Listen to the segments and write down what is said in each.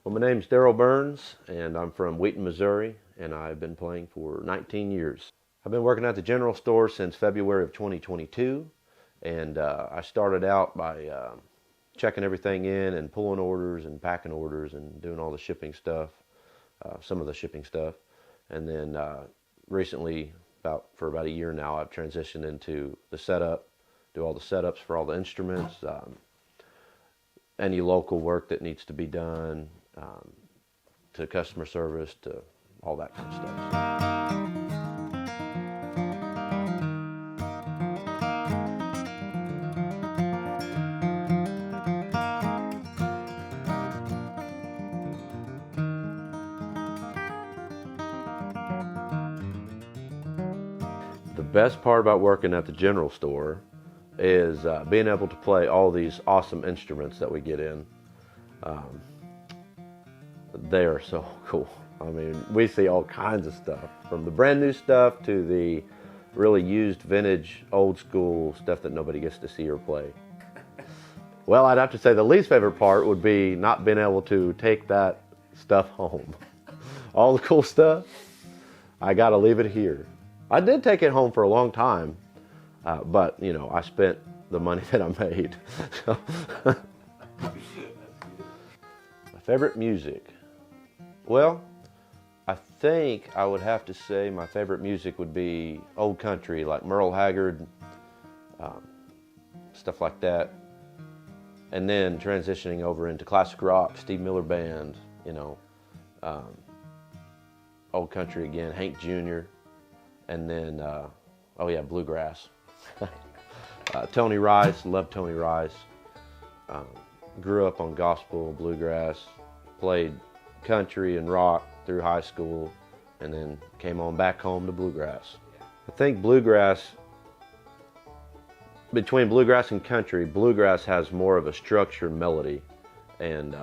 Well, my name's Darrell Burns, and I'm from Wheaton, Missouri, and I've been playing for 19 years. I've been working at the general store since February of 2022, and I started out by checking everything in and pulling orders and packing orders and doing all the shipping stuff, some of the shipping stuff. And then recently, for about a year now, I've transitioned into the setup, do all the setups for all the instruments, any local work that needs to be done, to customer service, to all that kind of stuff. The best part about working at the general store is being able to play all these awesome instruments that we get in. They are so cool. I mean, we see all kinds of stuff, from the brand new stuff to the really used, vintage, old school stuff that nobody gets to see or play. Well, I'd have to say the least favorite part would be not being able to take that stuff home. All the cool stuff, I gotta leave it here. I did take it home for a long time, but you know, I spent the money that I made. So. My favorite music. Well, I think I would have to say my favorite music would be old country, like Merle Haggard, stuff like that. And then transitioning over into classic rock, Steve Miller Band, you know, old country again, Hank Jr., and then, oh yeah, bluegrass. Tony Rice, love Tony Rice. Grew up on gospel, bluegrass, played country and rock through high school, and then came on back home to bluegrass. I think bluegrass, between bluegrass and country, bluegrass has more of a structured melody, and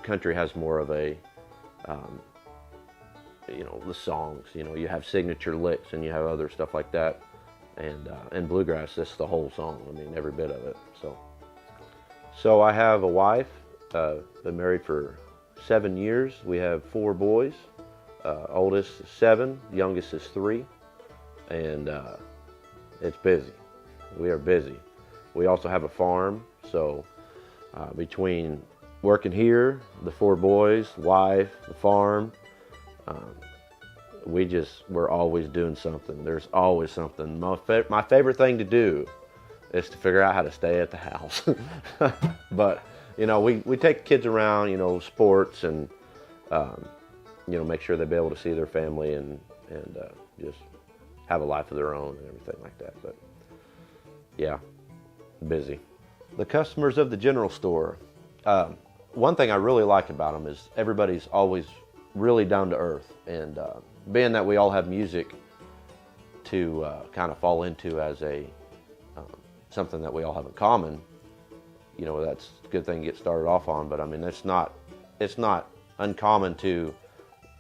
country has more of a, you know, the songs. You know, you have signature licks and you have other stuff like that, and bluegrass, that's the whole song. I mean, every bit of it. So I have a wife. Been married for 7 years. We have 4 boys. Oldest is 7, youngest is 3, and it's busy. We are busy. We also have a farm, so between working here, the 4 boys, wife, the farm, we're always doing something. There's always something. My favorite thing to do is to figure out how to stay at the house. But you know, we take kids around, you know, sports, and you know, make sure they be able to see their family and just have a life of their own and everything like that. But yeah, busy. The customers of the general store. One thing I really like about them is everybody's always really down to earth, and being that we all have music to kind of fall into as a something that we all have in common, you know, that's a good thing to get started off on. But I mean, it's not uncommon to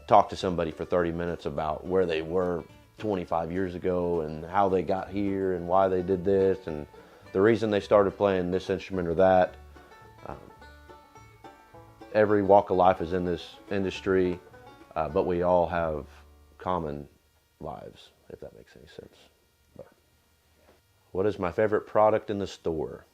talk to somebody for 30 minutes about where they were 25 years ago and how they got here and why they did this and the reason they started playing this instrument or that. Every walk of life is in this industry, but we all have common lives, if that makes any sense. But what is my favorite product in the store?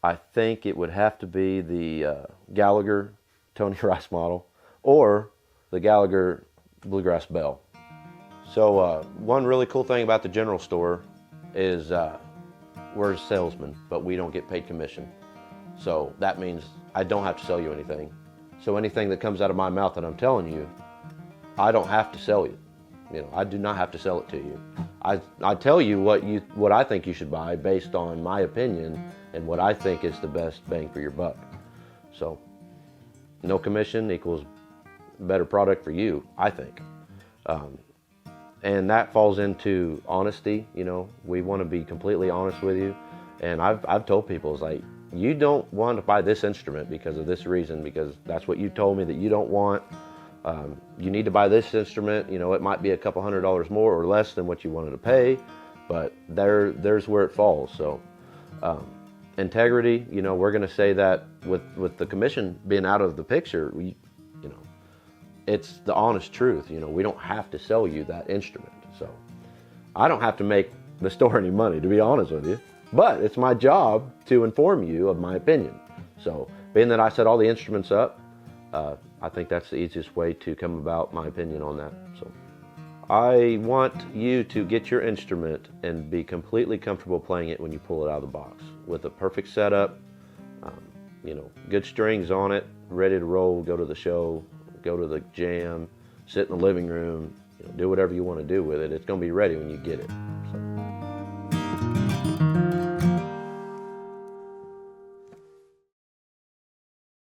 I think it would have to be the Gallagher Tony Rice model or the Gallagher Bluegrass Bell. So one really cool thing about the general store is we're salesmen, but we don't get paid commission. So that means I don't have to sell you anything. So anything that comes out of my mouth that I'm telling you, I don't have to sell you. You know, I do not have to sell it to you. I tell you what I think you should buy based on my opinion and what I think is the best bang for your buck. So no commission equals better product for you, I think. And that falls into honesty. You know, we want to be completely honest with you. And I've told people, it's like, you don't want to buy this instrument because of this reason, because that's what you told me that you don't want. You need to buy this instrument. You know, it might be a couple $100 more or less than what you wanted to pay, but there's where it falls. So integrity, you know, we're going to say that with the commission being out of the picture, you know, it's the honest truth. You know, we don't have to sell you that instrument. So I don't have to make the store any money, to be honest with you, but it's my job to inform you of my opinion. So being that I set all the instruments up, I think that's the easiest way to come about my opinion on that. So I want you to get your instrument and be completely comfortable playing it when you pull it out of the box with a perfect setup, you know, good strings on it, ready to roll, go to the show, go to the jam, sit in the living room, you know, do whatever you want to do with it. It's going to be ready when you get it.